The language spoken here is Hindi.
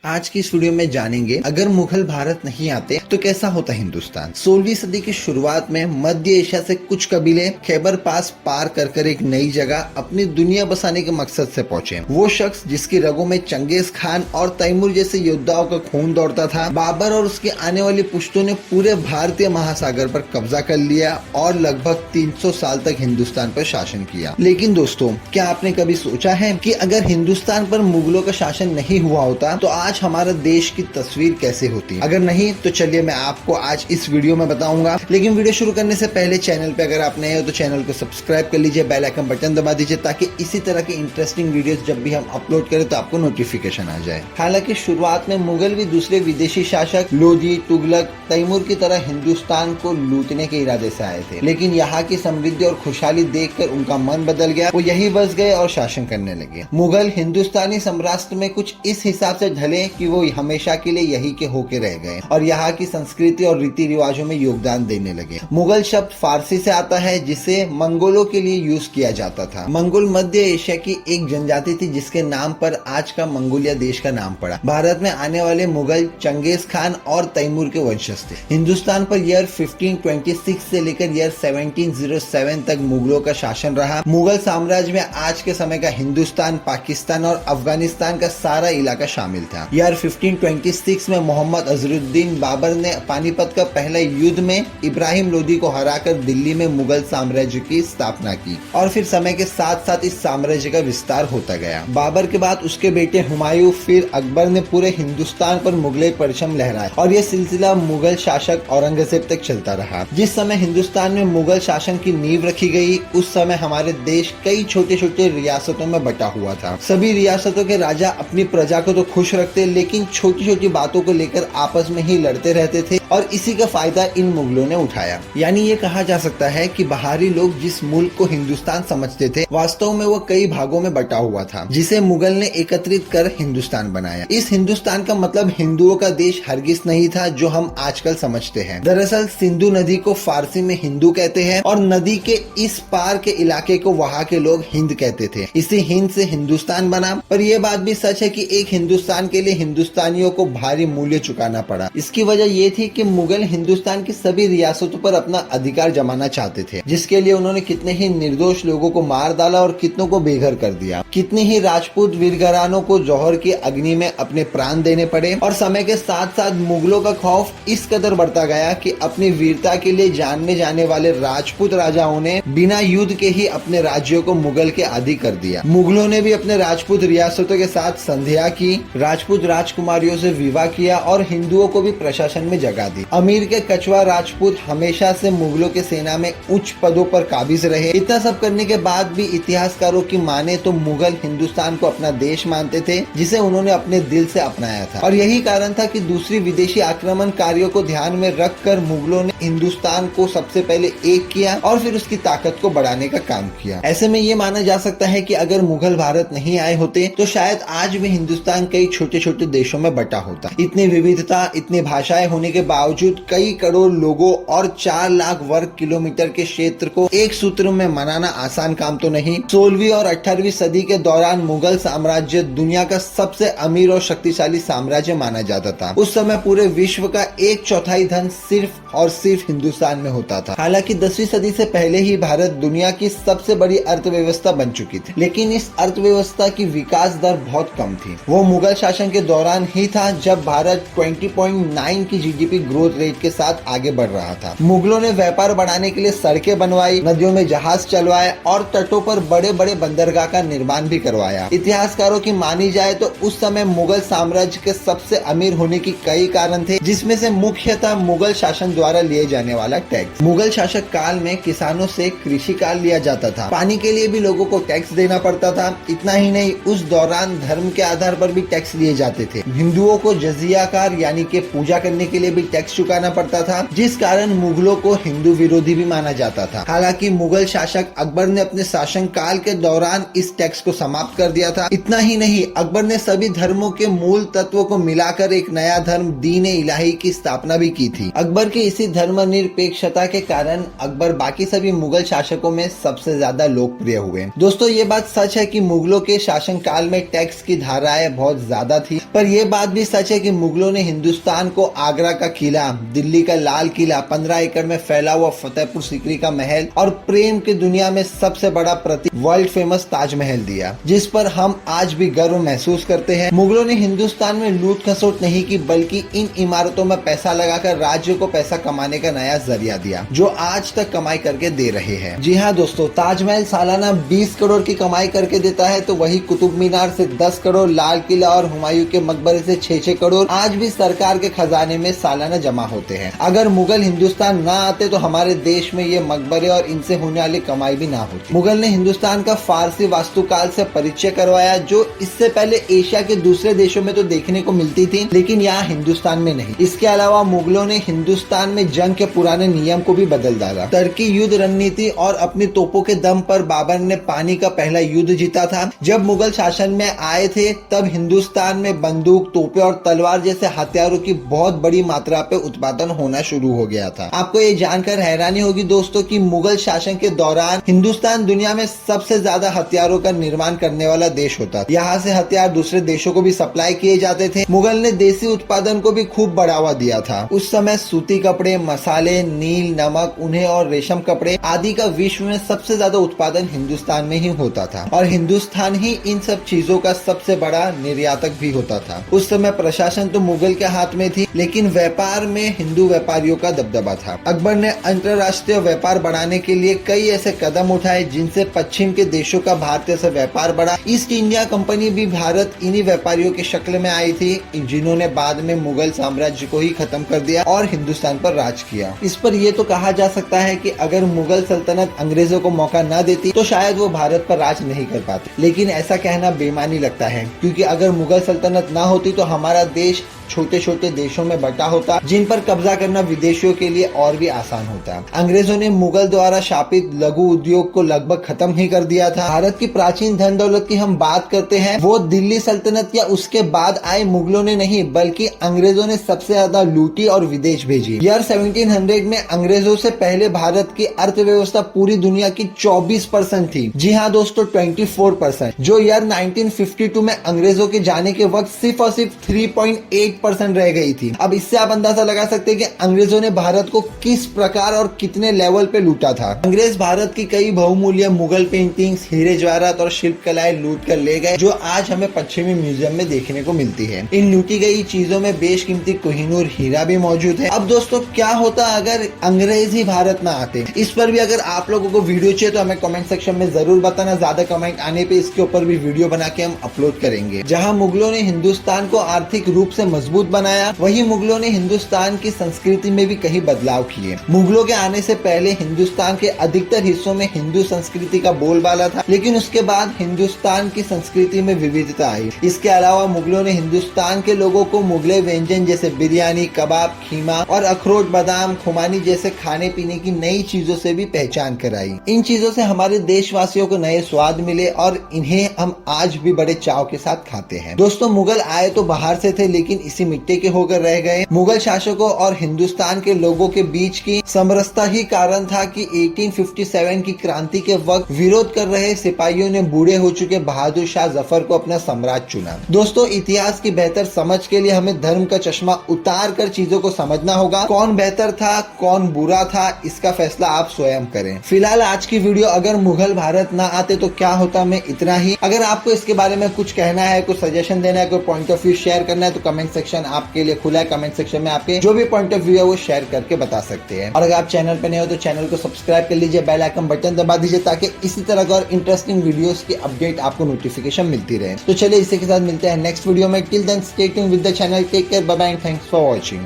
आज की इस वीडियो में जानेंगे अगर मुगल भारत नहीं आते तो कैसा होता हिंदुस्तान। 16वीं सदी की शुरुआत में मध्य एशिया से कुछ कबीले खैबर पास पार कर एक नई जगह अपनी दुनिया बसाने के मकसद से पहुंचे। वो शख्स जिसकी रगों में चंगेज खान और तैमूर जैसे योद्धाओं का खून दौड़ता था। बाबर और उसकी आने वाली पुश्तों ने पूरे भारतीय महासागर पर कब्जा कर लिया और लगभग 300 साल तक हिंदुस्तान पर शासन किया। लेकिन दोस्तों, क्या आपने कभी सोचा है कि अगर हिंदुस्तान पर मुगलों का शासन नहीं हुआ होता तो आज हमारे देश की तस्वीर कैसे होती? अगर नहीं तो चलिए मैं आपको आज इस वीडियो में बताऊंगा। लेकिन वीडियो शुरू करने से पहले चैनल पे अगर आप नए हो तो चैनल को सब्सक्राइब कर लीजिए, बेल आइकन बटन दबा दीजिए ताकि इसी तरह के इंटरेस्टिंग वीडियोस जब भी हम अपलोड करें तो आपको नोटिफिकेशन आ जाए। हालांकि शुरुआत में मुगल भी दूसरे विदेशी शासक लोधी, तुगलक, तैमूर की तरह हिंदुस्तान को लूटने के इरादे से आए थे, लेकिन यहाँ की समृद्धि और खुशहाली देखकर उनका मन बदल गया। वो यही बस गए और शासन करने लगे। मुगल हिंदुस्तानी साम्राज्य में कुछ इस हिसाब से ढले कि वो हमेशा के लिए यही के होके रह गए और यहाँ की संस्कृति और रीति रिवाजों में योगदान देने लगे। मुगल शब्द फारसी से आता है जिसे मंगोलों के लिए यूज किया जाता था। मंगोल मध्य एशिया की एक जनजाति थी जिसके नाम पर आज का मंगोलिया देश का नाम पड़ा। भारत में आने वाले मुगल चंगेज खान और तैमूर के वंशज थे। हिंदुस्तान पर ईयर 1526 से लेकर ईयर 1707 तक मुगलों का शासन रहा। मुगल साम्राज्य में आज के समय का हिंदुस्तान, पाकिस्तान और अफगानिस्तान का सारा इलाका शामिल था। ईयर 1526 में मोहम्मद अजरुद्दीन बाबर ने पानीपत का पहला युद्ध में इब्राहिम लोदी को हराकर दिल्ली में मुगल साम्राज्य की स्थापना की और फिर समय के साथ साथ इस साम्राज्य का विस्तार होता गया। बाबर के बाद उसके बेटे हुमायूं फिर अकबर ने पूरे हिंदुस्तान पर मुगल परचम लहराया और यह सिलसिला मुगल शासक औरंगजेब तक चलता रहा। जिस समय हिंदुस्तान में मुगल शासन की नींव रखी गई उस समय हमारे देश कई छोटे छोटे रियासतों में बटा हुआ था। सभी रियासतों के राजा अपनी प्रजा को तो खुश रखते लेकिन छोटी छोटी बातों को लेकर आपस में ही लड़ते रहते थे और इसी का फायदा इन मुगलों ने उठाया। यानी ये कहा जा सकता है कि बाहरी लोग जिस मुल्क को हिंदुस्तान समझते थे वास्तव में वो कई भागों में बटा हुआ था जिसे मुगल ने एकत्रित कर हिंदुस्तान बनाया। इस हिंदुस्तान का मतलब हिंदुओं का देश हरगिज नहीं था जो हम आजकल समझते हैं। दरअसल सिंधु नदी को फारसी में हिंदू कहते हैं और नदी के इस पार के इलाके को वहाँ के लोग हिंद कहते थे। इसी हिंद से हिंदुस्तान बना। पर यह बात भी सच है कि एक हिंदुस्तान के लिए हिंदुस्तानियों को भारी मूल्य चुकाना पड़ा। इसकी वजह ये थी कि मुगल हिंदुस्तान की सभी रियासतों पर अपना अधिकार जमाना चाहते थे, जिसके लिए उन्होंने कितने ही निर्दोष लोगों को मार डाला और कितनों को बेघर कर दिया। कितने ही राजपूत वीरघरानों को जौहर की अग्नि में अपने प्राण देने पड़े और समय के साथ साथ मुगलों का खौफ इस कदर बढ़ता गया कि अपनी वीरता के लिए जाने जाने वाले राजपूत राजाओं ने बिना युद्ध के ही अपने राज्यों को मुगल के अधीन कर दिया। मुगलों ने भी अपने राजपूत रियासतों के साथ संधियां की, राजपूत राजकुमारियों से विवाह किया और हिंदुओं को भी प्रशासन में जगह दी। अमीर के कछुआ राजपूत हमेशा से मुगलों के सेना में उच्च पदों पर काबिज रहे। इतना सब करने के बाद भी इतिहासकारों की माने तो मुगल हिंदुस्तान को अपना देश मानते थे जिसे उन्होंने अपने दिल से अपनाया था और यही कारण था कि दूसरी विदेशी आक्रमणकारियों को ध्यान में रखकर मुगलों ने हिंदुस्तान को सबसे पहले एक किया और फिर उसकी ताकत को बढ़ाने का काम किया। ऐसे में ये माना जा सकता है कि अगर मुगल भारत नहीं आए होते तो शायद आज भी हिंदुस्तान कई छोटे छोटे देशों में बटा होता। इतनी विविधता, इतनी भाषाएं होने के बावजूद कई करोड़ लोगों और 4 लाख वर्ग किलोमीटर के क्षेत्र को एक सूत्र में मनाना आसान काम तो नहीं। 16वीं और 18वीं सदी के दौरान मुगल साम्राज्य दुनिया का सबसे अमीर और शक्तिशाली साम्राज्य माना जाता था। उस समय पूरे विश्व का 1/4 धन सिर्फ और सिर्फ हिंदुस्तान में होता था। हालांकि 10वीं सदी से पहले ही भारत दुनिया की सबसे बड़ी अर्थव्यवस्था बन चुकी थी, लेकिन इस अर्थव्यवस्था की विकास दर बहुत कम थी। वो मुगल शासन के दौरान ही था जब भारत 20.9 की जीडीपी ग्रोथ रेट के साथ आगे बढ़ रहा था। मुगलों ने व्यापार बढ़ाने के लिए सड़कें बनवाई, नदियों में जहाज चलवाए और तटों पर बड़े बड़े बंदरगाह का निर्माण भी करवाया। इतिहासकारों की मानी जाए तो उस समय मुगल साम्राज्य के सबसे अमीर होने की कई कारण थे, जिसमें से मुख्यतः मुगल शासन द्वारा लिए जाने वाला टैक्स। मुगल शासक काल में किसानों से कृषि कार्य लिया जाता था, पानी के लिए भी लोगों को टैक्स देना पड़ता था। इतना ही नहीं, उस दौरान धर्म के आधार पर भी टैक्स लिए जाते थे। हिंदुओं को जजिया कार यानी कि पूजा करने के लिए भी टैक्स चुकाना पड़ता था, जिस कारण मुगलों को हिंदू विरोधी भी माना जाता था। हालांकि मुगल शासक अकबर ने अपने शासन काल के दौरान इस टैक्स को समाप्त कर दिया था। इतना ही नहीं, अकबर ने सभी धर्मों के मूल तत्वों को मिलाकर एक नया धर्म दीन इलाही की स्थापना भी की थी। अकबर की इसी धर्मनिरपेक्षता के कारण अकबर बाकी सभी मुगल शासकों में सबसे ज्यादा लोकप्रिय हुए। दोस्तों, ये बात सच है कि मुगलों के शासन काल में टैक्स की धाराएं बहुत ज्यादा थी, पर यह बात भी सच है कि मुगलों ने हिंदुस्तान को आगरा का किला, दिल्ली का लाल किला, 15 एकड़ में फैला हुआ फतेहपुर सीकरी का महल और प्रेम की दुनिया में सबसे बड़ा प्रतीक वर्ल्ड फेमस ताजमहल दिया, जिस पर हम आज भी गर्व महसूस करते हैं। मुगलों ने हिंदुस्तान में लूट खसोट नहीं की, बल्कि इन इमारतों में पैसा लगाकर राज्य को पैसा कमाने का नया जरिया दिया, जो आज तक कमाई करके दे रहे हैं। जी हाँ दोस्तों, ताजमहल सालाना 20 करोड़ की कमाई करके देता है, तो वही कुतुब मीनार से 10 करोड़, लाल किला और हुमायूं के मकबरे से 6-6 करोड़ आज भी सरकार के खजाने में सालाना जमा होते हैं। अगर मुगल हिंदुस्तान ना आते तो हमारे देश में ये मकबरे और इनसे होने वाली कमाई भी ना होती। मुगल ने हिंदुस्तान का फारसी वास्तुकाल से परिचय करवाया, जो इससे पहले एशिया के दूसरे देशों में तो देखने को मिलती थी, लेकिन यहाँ हिंदुस्तान में नहीं। इसके अलावा मुगलों ने हिंदुस्तान में जंग के पुराने नियम को भी बदल डाला। टर्की युद्ध रणनीति और अपनी तोपों के दम पर बाबर ने पानी का पहला युद्ध जीता था। जब मुगल शासन में आए थे, तब हिंदुस्तान में बंदूक, तोपें और तलवार जैसे हथियारों की बहुत बड़ी मात्रा पे उत्पादन होना शुरू हो गया था। आपको ये जानकर हैरानी होगी दोस्तों कि मुगल शासन के दौरान हिंदुस्तान दुनिया में सबसे ज्यादा हथियारों का निर्माण करने वाला देश होता था। यहाँ से हथियार दूसरे देशों को भी सप्लाई किए जाते थे। मुगल ने देसी उत्पादन को भी खूब बढ़ावा दिया था। उस समय सूती कपड़े, मसाले, नील, नमक, ऊन और रेशम कपड़े आदि का विश्व में सबसे ज्यादा उत्पादन हिंदुस्तान में ही होता था, और हिंदुस्तान ही इन सब चीजों का सबसे बड़ा निर्यातक भी होता था। उस समय प्रशासन तो मुगल के हाथ में थी, लेकिन व्यापार में हिंदू व्यापारियों का दबदबा था। अकबर ने अंतरराष्ट्रीय व्यापार बढ़ाने के लिए कई ऐसे कदम उठाए, जिनसे पश्चिम के देशों का भारतीय से व्यापार बढ़ा। ईस्ट इंडिया कंपनी भी भारत इन्हीं व्यापारियों की शक्ल में आई थी, जिन्होंने बाद में मुगल साम्राज्य को ही खत्म कर दिया और हिंदुस्तान पर राज किया। इस पर यह तो कहा जा सकता है कि अगर मुगल सल्तनत अंग्रेजों को मौका न देती तो शायद वो भारत पर राज नहीं कर पाते, लेकिन ऐसा कहना बेईमानी लगता है, क्योंकि अगर मुगल सल्तनत ना होती तो हमारा देश छोटे छोटे देशों में बटा होता, जिन पर कब्जा करना विदेशियों के लिए और भी आसान होता। अंग्रेजों ने मुगल द्वारा शापित लघु उद्योग को लगभग खत्म ही कर दिया था। भारत की प्राचीन धन दौलत की हम बात करते हैं, वो दिल्ली सल्तनत या उसके बाद आए मुगलों ने नहीं, बल्कि अंग्रेजों ने सबसे ज्यादा लूटी और विदेश भेजी। ईयर 1700 में अंग्रेजों से पहले भारत की अर्थव्यवस्था पूरी दुनिया की 24% थी। जी हाँ दोस्तों, 24%, जो ईयर 1952 में अंग्रेजों के जाने के वक्त सिर्फ और सिर्फ 3.8% रह गई थी। अब इससे आप अंदाजा लगा सकते हैं कि अंग्रेजों ने भारत को किस प्रकार और कितने लेवल पे लूटा था। अंग्रेज भारत की कई बहुमूल्य मुगल पेंटिंग्स, हीरे जवाहरात और शिल्प कलाएं लूट कर ले गए, जो आज हमें पश्चिमी म्यूजियम में देखने को मिलती है। इन लूटी गई चीजों में बेशकीमती कोहिनूर हीरा भी मौजूद है। अब दोस्तों, क्या होता अगर अंग्रेज ही भारत में आते? इस पर भी अगर आप लोगों को वीडियो चाहिए तो हमें कमेंट सेक्शन में जरूर बताना। ज्यादा कमेंट आने पे इसके ऊपर भी वीडियो बना के हम अपलोड करेंगे। जहाँ मुगलों ने हिंदुस्तान को आर्थिक रूप से मजबूत बनाया, वही मुगलों ने हिंदुस्तान की संस्कृति में भी कई बदलाव किए। मुगलों के आने से पहले हिंदुस्तान के अधिकतर हिस्सों में हिंदू संस्कृति का बोलबाला था, लेकिन उसके बाद हिंदुस्तान की संस्कृति में विविधता आई। इसके अलावा मुगलों ने हिंदुस्तान के लोगों को मुगले व्यंजन जैसे बिरयानी, कबाब, खीमा और अखरोट, बादाम, खुमानी जैसे खाने पीने की नई चीजों से भी पहचान कराई। इन चीजों से हमारे देशवासियों को नए स्वाद मिले और इन्हें हम आज भी बड़े चाव के साथ खाते हैं। दोस्तों, मुगल आए तो बाहर से थे, लेकिन इसी मिट्टी के होकर रह गए। मुगल शासकों और हिंदुस्तान के लोगों के बीच की समरसता ही कारण था कि 1857 की क्रांति के वक्त विरोध कर रहे सिपाहियों ने बूढ़े हो चुके बहादुर शाह जफर को अपना सम्राट चुना। दोस्तों, इतिहास की बेहतर समझ के लिए हमें धर्म का चश्मा उतार कर चीजों को समझना होगा। कौन बेहतर था, कौन बुरा था, इसका फैसला आप स्वयं करें। फिलहाल आज की वीडियो, अगर मुगल भारत ना आते तो क्या होता, में इतना ही। अगर आपको इसके बारे में कुछ कहना है, कुछ सजेशन देना है, कोई पॉइंट ऑफ व्यू शेयर करना है, तो कमेंट सेक्शन आपके लिए खुला है। कमेंट सेक्शन में आपके जो भी पॉइंट ऑफ व्यू है वो शेयर करके बता सकते हैं। और अगर आप चैनल पे नए हो तो चैनल को सब्सक्राइब कर लीजिए, बेल आइकन बटन दबा दीजिए, ताकि इसी तरह का और इंटरेस्टिंग वीडियोस की अपडेट आपको नोटिफिकेशन मिलती रहे। तो चलिए इसी के साथ मिलते हैं नेक्स्ट वीडियो में। Till then stay tuned with the channel. Take care, bye bye and thanks for watching.